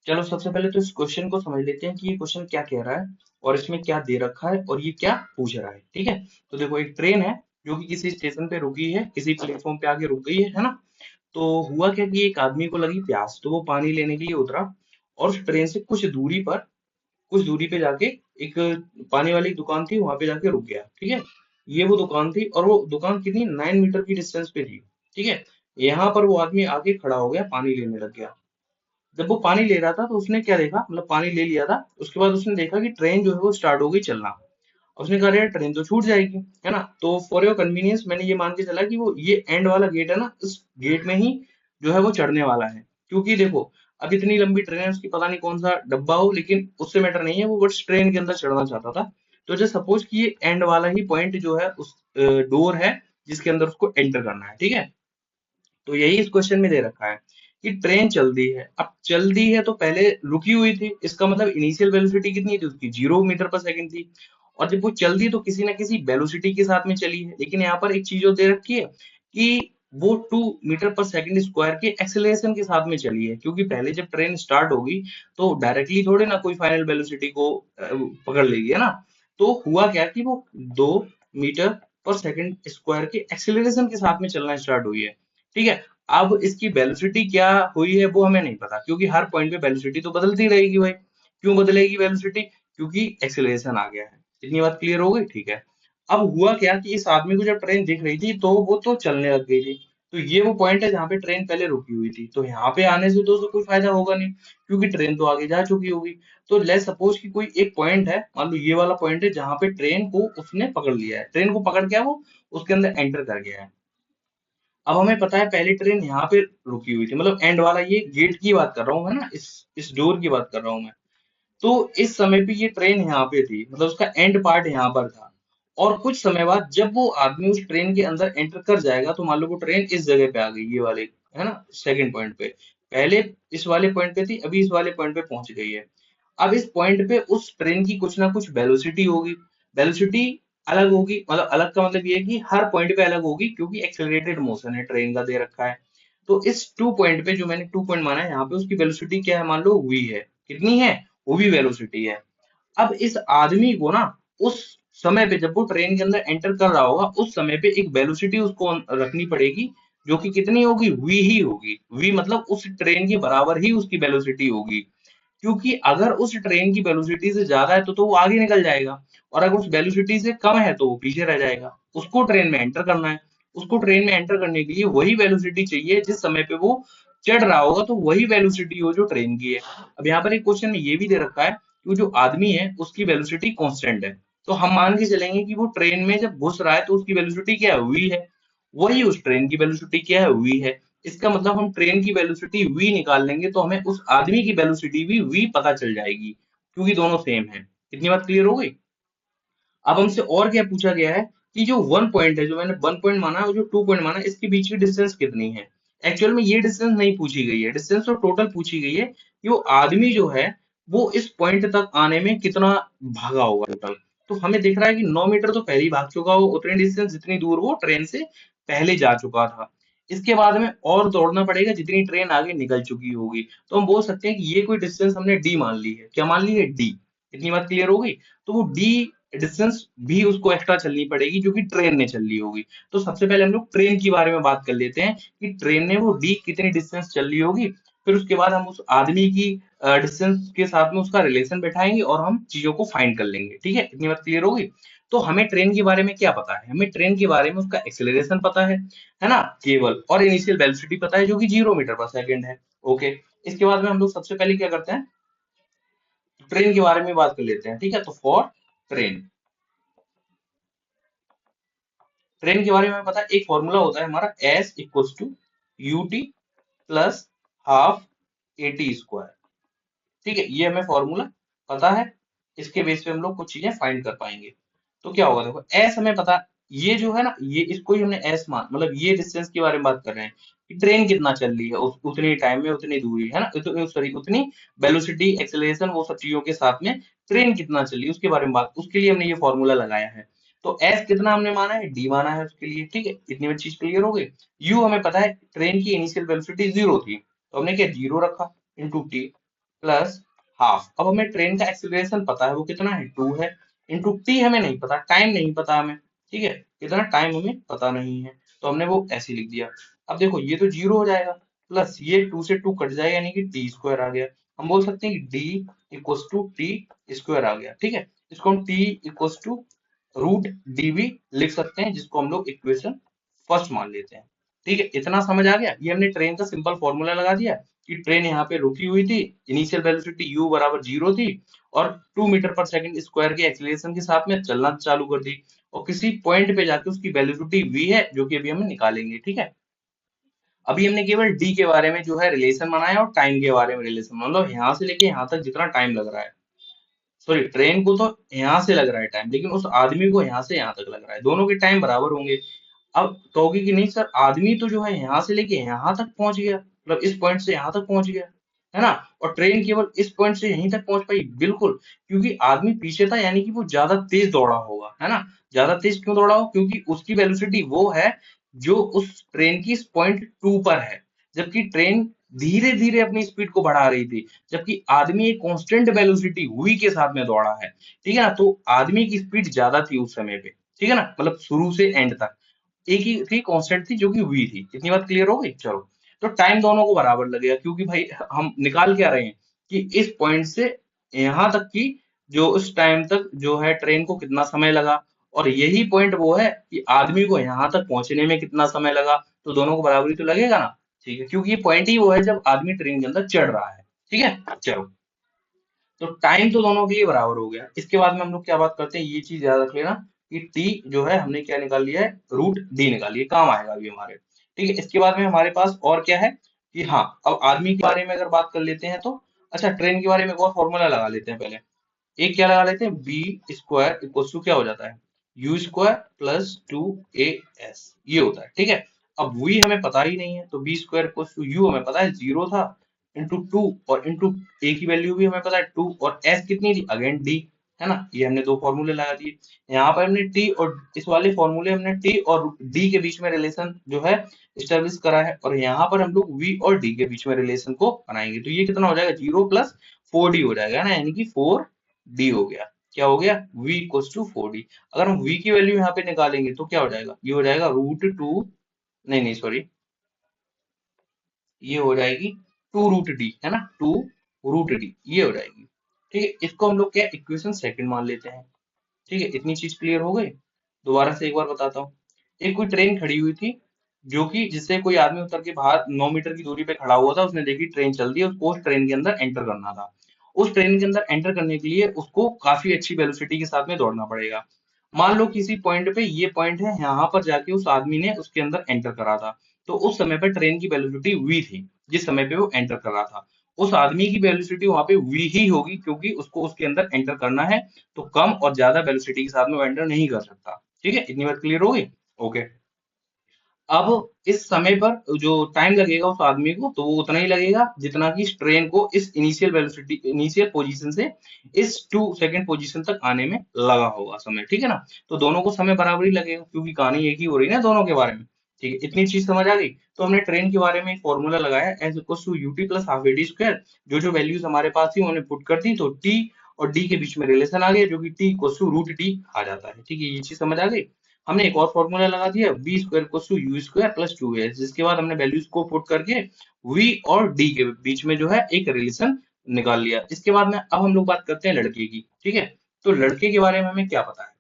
चलो सबसे पहले तो इस क्वेश्चन को समझ लेते हैं कि ये क्वेश्चन क्या कह रहा है और इसमें क्या दे रखा है और ये क्या पूछ रहा है। ठीक है, तो देखो एक ट्रेन है जो कि किसी स्टेशन पे रुकी है, किसी प्लेटफॉर्म पे आके रुक गई है ना। तो हुआ क्या कि एक आदमी को लगी प्यास, तो वो पानी लेने के लिए उतरा और उस ट्रेन से कुछ दूरी पे जाके एक पानी वाली दुकान थी, वहां पे जाके रुक गया। ठीक है, ये वो दुकान थी और वो दुकान कितनी 9 मीटर की डिस्टेंस पे थी। ठीक है, यहाँ पर वो आदमी आके खड़ा हो गया, पानी लेने लग गया। जब वो पानी ले रहा था तो उसने क्या देखा, मतलब पानी ले लिया था, उसके बाद उसने देखा कि ट्रेन जो है वो स्टार्ट हो गई चलना। उसने कहा यार ट्रेन तो छूट जाएगी, है ना। तो फॉर योर कन्वीनियंस मैंने ये मान के चला कि वो ये एंड वाला गेट है ना, इस गेट में ही जो है वो चढ़ने वाला है। क्योंकि देखो अब इतनी लंबी ट्रेन है, उसकी पता नहीं कौन सा डब्बा हो, लेकिन उससे मैटर नहीं है, वो बस ट्रेन के अंदर चढ़ना चाहता था। तो जैसे सपोज कि ये एंड वाला ही पॉइंट जो है उस डोर है जिसके अंदर उसको एंटर करना है। ठीक है, तो यही इस क्वेश्चन में दे रखा है कि ट्रेन चल दी है। अब चल दी है तो पहले रुकी हुई थी, इसका मतलब इनिशियल वेलोसिटी कितनी थी उसकी, 0 मीटर पर सेकंड थी। और जब वो चल दी तो किसी ना किसी वेलोसिटी के साथ में चली है, लेकिन यहाँ पर एक चीज और दे रखी है कि वो 2 मीटर पर सेकंड स्क्वायर के एक्सेलरेशन के साथ में चली है। क्योंकि पहले जब ट्रेन स्टार्ट होगी तो डायरेक्टली थोड़े ना कोई फाइनल वेलोसिटी को पकड़ लेगी, है ना। तो हुआ क्या कि वो 2 मीटर पर सेकंड स्क्वायर के एक्सेलरेशन के साथ में चलना स्टार्ट हुई है। ठीक है, अब इसकी वेलोसिटी क्या हुई है वो हमें नहीं पता, क्योंकि हर पॉइंट पे वेलोसिटी तो बदलती रहेगी भाई। क्यों बदलेगी वेलोसिटी, क्योंकि एक्सेलरेशन आ गया है। इतनी बात क्लियर हो गई। ठीक है, अब हुआ क्या कि इस आदमी को जब ट्रेन दिख रही थी तो वो तो चलने लग गई थी। तो ये वो पॉइंट है जहाँ पे ट्रेन पहले रुकी हुई थी, तो यहाँ पे आने से तो उसको कोई फायदा होगा नहीं, क्योंकि ट्रेन तो आगे जा चुकी होगी। तो लेट सपोज कि कोई एक पॉइंट है, मान लो ये वाला पॉइंट है जहाँ पे ट्रेन को उसने पकड़ लिया है, ट्रेन को पकड़ के वो उसके अंदर एंटर कर गया है। अब हमें पता है पहली ट्रेन यहाँ पे रुकी हुई थी, मतलब एंड वाला ये गेट की बात कर रहा हूँ, है ना, इस डोर की बात कर रहा हूँ मैं। तो इस समय पे ये ट्रेन यहाँ पे थी, मतलब उसका एंड पार्ट यहाँ पर था। और कुछ समय बाद जब वो आदमी उस ट्रेन के अंदर एंटर कर जाएगा तो मान लो वो ट्रेन इस जगह पे आ गई, ये वाले, है ना, सेकंड पॉइंट पे। पहले इस वाले पॉइंट पे थी, अभी इस वाले पॉइंट पे पहुंच गई है। अब इस पॉइंट पे उस ट्रेन की कुछ ना कुछ वेलोसिटी होगी। वेलोसिटी अलग होगी, मतलब अलग का मतलब ये है कि हर पॉइंट पे अलग होगी, क्योंकि एक्सेलरेटेड मोशन है ट्रेन का दे रखा है। तो इस 2 पॉइंट पे जो मैंने 2 पॉइंट माना है यहाँ पे, उसकी वेलोसिटी क्या है, मान लो v है। कितनी है, वो भी वेलोसिटी है। अब इस आदमी को ना उस समय पे जब वो ट्रेन के अंदर एंटर कर रहा होगा, उस समय पे एक वेलोसिटी उसको रखनी पड़ेगी, जो कि कितनी होगी, v ही होगी। v मतलब उस ट्रेन के बराबर ही उसकी वेलोसिटी होगी। क्योंकि अगर उस ट्रेन की वेलोसिटी से ज्यादा है तो वो आगे निकल जाएगा, और अगर उस वेलोसिटी से कम है तो वो पीछे रह जाएगा। उसको ट्रेन में एंटर करना है, उसको ट्रेन में एंटर करने के लिए वही वेलोसिटी चाहिए जिस समय पे वो चढ़ रहा होगा, तो वही वेलोसिटी हो जो ट्रेन की है। अब यहाँ पर एक क्वेश्चन में ये भी दे रखा है कि वो जो आदमी है उसकी वेलोसिटी कांस्टेंट है। तो हम मान के चलेंगे कि वो ट्रेन में जब घुस रहा है तो उसकी वेलोसिटी क्या है, v है। वही उस ट्रेन की वेलोसिटी क्या है, v है। इसका मतलब हम ट्रेन की वेलोसिटी v निकाल लेंगे तो हमें उस आदमी की वेलोसिटी भी v पता चल जाएगी, क्योंकि दोनों सेम है। इतनी बात क्लियर हो गई। अब हमसे और क्या पूछा गया है कि जो 1 पॉइंट है, जो मैंने 1 पॉइंट माना है और जो 2 पॉइंट माना है, इसके बीच की डिस्टेंस कितनी है। एक्चुअल में ये डिस्टेंस नहीं पूछी गई है, डिस्टेंस तो टोटल पूछी गई है कि वो आदमी जो है वो इस पॉइंट तक आने में कितना भागा होगा टोटल। तो हमें दिख रहा है कि 9 मीटर तो पहले ही भाग चुका हो, उतनी डिस्टेंस जितनी दूर वो ट्रेन से पहले जा चुका था। इसके बाद में और दौड़ना पड़ेगा जितनी ट्रेन आगे निकल चुकी होगी। तो हम बोल सकते हैं कि ये कोई डिस्टेंस हमने डी मान ली है। क्या मान ली है, डी। इतनी बात क्लियर हो गई। तो वो डी डिस्टेंस भी उसको एक्स्ट्रा चलनी पड़ेगी जो कि ट्रेन ने चल ली होगी। तो सबसे पहले हम लोग ट्रेन के बारे में बात कर लेते हैं कि ट्रेन ने वो डी कितनी डिस्टेंस चल ली होगी। फिर उसके बाद हम उस आदमी की डिस्टेंस के साथ में उसका रिलेशन बैठाएंगे और हम चीजों को फाइंड कर लेंगे। ठीक है, इतनी बात क्लियर होगी। तो हमें ट्रेन के बारे में क्या पता है, हमें ट्रेन के बारे में उसका एक्सेलरेशन पता है ना, केवल, और इनिशियल वेलोसिटी पता है जो कि 0 मीटर पर सेकंड है। ओके, इसके बाद में हम लोग सबसे पहले क्या करते हैं, ट्रेन के बारे में बात कर लेते हैं। ठीक है, तो फॉर ट्रेन, ट्रेन के बारे में हमें पता है, एक फॉर्मूला होता है हमारा s equals to u t plus half a t square. ठीक है, ये हमें फॉर्मूला पता है, इसके बेस पे हम लोग कुछ चीजें फाइंड कर पाएंगे। तो क्या होगा, देखो एस हमें पता, ये जो है ना, ये इसको ही हमने एस मान, मतलब ये डिस्टेंस के बारे में बात कर रहे हैं कि ट्रेन कितना चल रही है उतनी टाइम में, उतनी दूरी, है ना, सॉरी उतनी वेलोसिटी, एक्सेलरेशन, वो सब चीजों के साथ में ट्रेन कितना चल रही है उसके बारे में बात, उसके लिए हमने ये फॉर्मूला लगाया है। तो एस कितना हमने माना है, डी माना है उसके लिए। ठीक है, इतनी में चीज क्लियर हो गई। यू हमें पता है ट्रेन की इनिशियल वेलोसिटी 0 थी, तो हमने क्या 0 रखा इंटू टी प्लस हाफ। अब हमें ट्रेन का एक्सीलरेशन पता है, वो कितना है 2 है, इंटू टी हमें नहीं पता, टाइम नहीं पता हमें, ठीक है, कितना टाइम हमें पता नहीं है, तो हमने वो ऐसे ही लिख दिया। अब देखो ये तो जीरो हो जाएगा, प्लस ये 2 से 2 कट जाएगा, यानी कि टी स्क्वायर आ गया। हम बोल सकते हैं कि D equals to T square आ गया, ठीक है। इसको हम T equals to root D भी लिख सकते हैं, जिसको हम लोग इक्वेशन फर्स्ट मान लेते हैं, ठीक है। इतना समझ आ गया। ये हमने ट्रेन का सिंपल फॉर्मूला लगा दिया कि ट्रेन यहाँ पे रुकी हुई थी, इनिशियल वेलोसिटी u बराबर 0 थी, और 2 मीटर पर सेकंड स्क्वायर के एक्सीलरेशन के साथ में चलना चालू कर दी, और किसी पॉइंट पे जाके उसकी वेलोसिटी v है, जो कि अभी हम निकालेंगे, ठीक है। अभी हमने केवल d के बारे में जो है रिलेशन बनाया, और टाइम के बारे में रिलेशन, मतलब यहाँ से लेके यहाँ तक जितना टाइम लग रहा है, सॉरी ट्रेन को तो यहाँ से लग रहा है टाइम, लेकिन उस आदमी को यहाँ से यहाँ तक लग रहा है, दोनों के टाइम बराबर होंगे। अब कहोगे कि नहीं सर, आदमी तो जो है यहाँ से लेके यहाँ तक पहुंच गया, मतलब इस पॉइंट से यहाँ तक पहुंच गया, है ना, और ट्रेन केवल इस पॉइंट से यहीं तक पहुंच पाई। बिल्कुल, क्योंकि आदमी पीछे था, यानी कि वो ज्यादा तेज दौड़ा होगा, है ना। ज्यादा तेज क्यों दौड़ा हो, क्योंकि उसकी वेलोसिटी वो है जो उस ट्रेन की पॉइंट टू पर है, जबकि ट्रेन धीरे धीरे अपनी स्पीड को बढ़ा रही थी, जबकि आदमी एक कांस्टेंट वेलोसिटी v के साथ में दौड़ा है, ठीक है ना। तो आदमी की स्पीड ज्यादा थी उस समय पे, ठीक है ना, मतलब शुरू से एंड तक एक ही थी, कांस्टेंट थी, जो कि v थी। इतनी बात क्लियर हो गई। चलो, तो टाइम दोनों को बराबर लगेगा, क्योंकि भाई हम निकाल क्या रहे हैं कि इस पॉइंट से यहाँ तक की, जो उस टाइम तक जो है ट्रेन को कितना समय लगा, और यही पॉइंट वो है कि आदमी को यहाँ तक पहुंचने में कितना समय लगा, तो दोनों को बराबरी तो लगेगा ना, ठीक है, क्योंकि ये पॉइंट ही वो है जब आदमी ट्रेन के अंदर चढ़ रहा है, ठीक है। चलो, तो टाइम तो दोनों के लिए बराबर हो गया। इसके बाद में हम लोग क्या बात करते हैं, ये चीज याद रख लेना कि टी जो है हमने क्या निकाल लिया है, रूट डी निकाल लिया, काम आएगा अभी हमारे, ठीक है। इसके बाद में हमारे पास और क्या है कि हाँ, अब आदमी के बारे में अगर बात कर लेते हैं तो, अच्छा ट्रेन के बारे में एक और फॉर्मूला लगा लेते हैं पहले। एक क्या लगा लेते हैं, बी स्क्वायर इक्वल टू क्या हो जाता है, you square plus two A S, ये होता है, ठीक है। अब वी हमें पता ही नहीं है, तो b square equal to u हमें पता है 0 था, इंटू टू, और इंटू ए की वैल्यू भी हमें पता है 2, और एस कितनी थी, अगेन डी, है ना। ये हमने दो फॉर्मूले लगा दिए। यहाँ पर हमने टी और इस वाले फॉर्मूले हमने टी और डी के बीच में रिलेशन जो है स्टेब्लिश करा है, और यहाँ पर हम लोग वी और डी के बीच में रिलेशन को बनाएंगे, तो ये कितना हो जाएगा, 0 प्लस 4d हो जाएगा ना, यानी कि 4d हो गया। क्या हो गया, v इक्वल्स टू 4d। अगर हम v की वैल्यू यहाँ पे निकालेंगे तो क्या हो जाएगा, ये हो जाएगा रूट टू, नहीं नहीं सॉरी, ये हो जाएगी 2 रूट डी, है ना, 2 रूट डी, ये हो जाएगी, ठीक है। इसको हम लोग क्या इक्वेशन सेकंड मान लेते हैं, ठीक है। इतनी चीज क्लियर हो गई। दोबारा से एक बार बताता हूँ। एक कोई ट्रेन खड़ी हुई थी, जो कि जिससे कोई आदमी उतर के बाहर 9 मीटर की दूरी पे खड़ा हुआ था, उसने देखी ट्रेन चल रही है, उसको उस ट्रेन के अंदर एंटर करना था। उस ट्रेन के अंदर एंटर करने के लिए उसको काफी अच्छी वेलोसिटी के साथ में दौड़ना पड़ेगा। मान लो किसी पॉइंट पे, ये पॉइंट है, यहाँ पर जाके उस आदमी ने उसके अंदर एंटर करा था, तो उस समय पर ट्रेन की वेलोसिटी v थी, जिस समय पे वो एंटर कर रहा था। उस आदमी की वेलोसिटी वहां पे v ही होगी, क्योंकि उसको उसके अंदर एंटर करना है, तो कम और ज्यादा वेलोसिटी के साथ में वो एंटर नहीं कर सकता, ठीक है। इतनी बात क्लियर हो गई। ओके, अब इस समय पर जो टाइम लगेगा उस आदमी को, तो वो उतना ही लगेगा जितना कि इस ट्रेन को इस इनिशियल वेलोसिटी, इनिशियल पोजीशन से इस 2 सेकंड पोजीशन तक आने में लगा होगा समय, ठीक है ना। तो दोनों को समय बराबर ही लगेगा, क्योंकि कहानी एक ही हो रही है ना दोनों के बारे में, ठीक है। इतनी चीज समझ आ गई। तो हमने ट्रेन के बारे में एक फॉर्मूला लगाया, s equal to u t plus half a d square. जो जो वैल्यूज हमारे पास थी उन्हें पुट कर दी, तो टी और डी के बीच में रिलेशन आ गया, जो कि T equal to root D आ जाता है, ठीक है। ये चीज समझ आ गई। हमने एक और फॉर्मूला लगा दिया, B square equal to U square plus two A, जिसके बाद हमने वैल्यूज को पुट करके वी और डी के बीच में जो है एक रिलेशन निकाल लिया। इसके बाद में अब हम लोग बात करते हैं लड़के की, ठीक है। तो लड़के के बारे में हमें क्या पता है,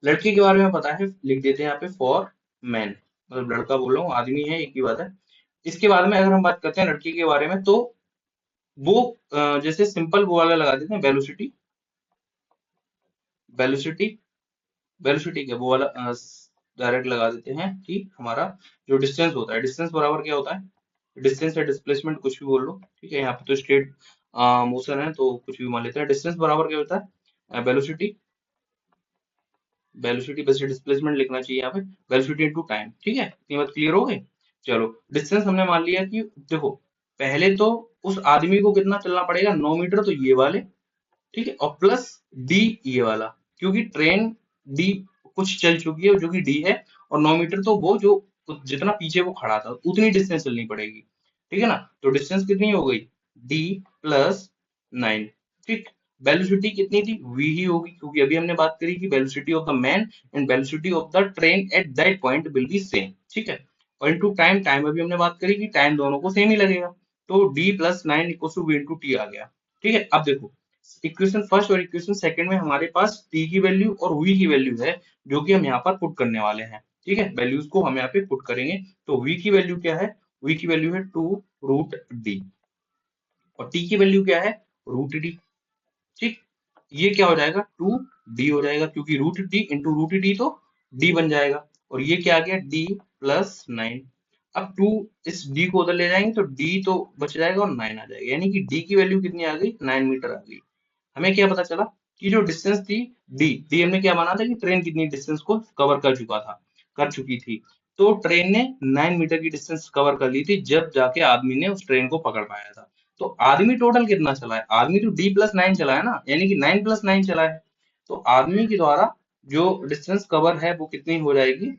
लड़के के बारे में पता है, लिख देते हैं यहाँ पे फॉर मैन, मतलब लड़का बोल रहा हूँ, आदमी है, एक ही बात है। इसके बाद में अगर हम बात करते हैं लड़की के बारे में, तो वो जैसे सिंपल वो वाला लगा देते हैं, वेलोसिटी, वेलोसिटी, वेलोसिटी के वो वाला डायरेक्ट लगा देते हैं कि हमारा जो डिस्टेंस होता है, डिस्टेंस बराबर क्या होता है, डिस्टेंस या डिस्प्लेसमेंट कुछ भी बोल लो, ठीक है। यहाँ पे तो स्ट्रेट मोशन है, तो कुछ भी मान लेते हैं। डिस्टेंस बराबर क्या होता है, वेलोसिटी, वेलोसिटी बस डिस्प्लेसमेंट लिखना चाहिए यहाँ पे, वेलोसिटी इनटू टाइम, ठीक है। इतनी बात क्लियर हो गई। चलो, डिस्टेंस हमने मान लिया कि देखो, पहले तो उस आदमी को कितना चलना पड़ेगा, 9 मीटर, तो ये वाले, ठीक है, और प्लस डी ये वाला, क्योंकि ट्रेन डी कुछ चल चुकी है जो कि डी है, और 9 मीटर तो वो जो जितना पीछे वो खड़ा था उतनी डिस्टेंस चलनी पड़ेगी, ठीक है ना। तो डिस्टेंस कितनी हो गई, डी प्लस 9। ठीक, वेलोसिटी कितनी थी, v ही होगी, क्योंकि अभी हमने बात करी कि velocity of the man and velocity of the train at that point will be same. ठीक है, और इनटू टाइम, टाइम अभी हमने बात करी कि टाइम दोनों को सेम ही लगेगा, तो d plus 9 equal to v into T आ गया। ठीक है, अब देखो इक्वेशन फर्स्ट और इक्वेशन सेकंड में हमारे पास t की वैल्यू और v की वैल्यू है, जो कि हम यहाँ पर पुट करने वाले हैं। ठीक है, वैल्यूज को हम यहाँ पे पुट करेंगे, तो v की वैल्यू क्या है, v की वैल्यू है 2 रूट d, और t की वैल्यू क्या है, रूट d। ठीक, ये क्या हो जाएगा, 2d हो जाएगा, क्योंकि root d into root d तो d बन जाएगा, और ये क्या आ गया, d प्लस 9। अब 2 इस d को उधर ले जाएंगे तो d तो बच जाएगा और 9 आ जाएगा, यानी कि d की वैल्यू कितनी आ गई, 9 मीटर आ गई। हमें क्या पता चला कि जो डिस्टेंस थी डी हमने क्या माना था कि ट्रेन कितनी डिस्टेंस को कवर कर चुकी थी, तो ट्रेन ने 9 मीटर की डिस्टेंस कवर कर ली थी, जब जाके आदमी ने उस ट्रेन को पकड़ पाया था। तो आदमी टोटल कितना चला है, आदमी तो डी प्लस 9 चला है ना, यानी कि 9 प्लस 9 चला है, तो आदमी के द्वारा जो डिस्टेंस कवर है वो कितनी हो जाएगी,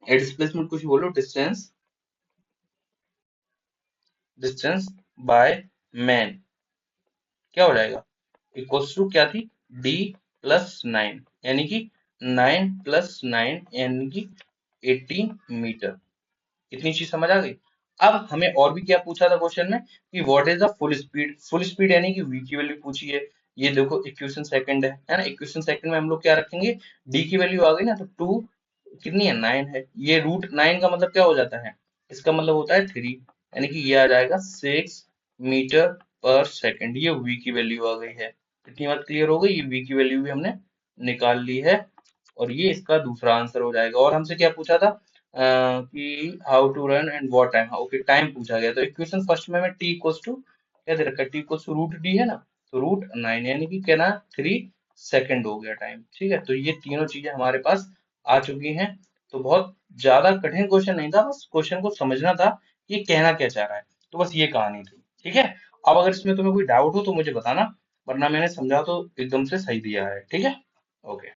डिस्प्लेसमेंट कुछ बोलो, डिस्टेंस, डिस्टेंस बाय मैन क्या हो जाएगा, इक्वल्स टू क्या थी, डी प्लस 9, यानी कि 9 प्लस 9 यानी कि 18 मीटर। कितनी चीज समझ आ गई। अब हमें और भी क्या पूछा था क्वेश्चन में कि what is the full speed यानी कि v की वैल्यू पूछी है। ये देखो इक्वेशन सेकंड है ना, इक्वेशन सेकंड में हम लोग क्या रखेंगे, d की वैल्यू आ गई ना, तो 2 कितनी है, 9 है, ये रूट 9 का मतलब क्या हो जाता है, इसका मतलब होता है 3, यानी कि ये आ जाएगा 6 मीटर पर सेकंड, ये v की वैल्यू आ गई है। इतनी बात क्लियर हो गई, ये v की वैल्यू भी हमने निकाल ली है, और ये इसका दूसरा आंसर हो जाएगा। और हमसे क्या पूछा था कि how to run and what time, okay time पूछा गया, तो इक्वेशन फर्स्ट में टी इक्वल्स टू क्या दे रखा है, t equals to root d है ना, तो रूट 9 यानी कि क्या ना 3 सेकंड हो गया टाइम। ठीक है, तो ये तीनों चीजें हमारे पास आ चुकी हैं, तो बहुत ज्यादा कठिन क्वेश्चन नहीं था, बस क्वेश्चन को समझना था ये कहना क्या चाह रहा है, तो बस ये कहानी थी। ठीक है, अब अगर इसमें तुम्हें कोई डाउट हो तो मुझे बताना, वरना मैंने समझा तो एकदम से सही दिया है। ठीक है, ओके।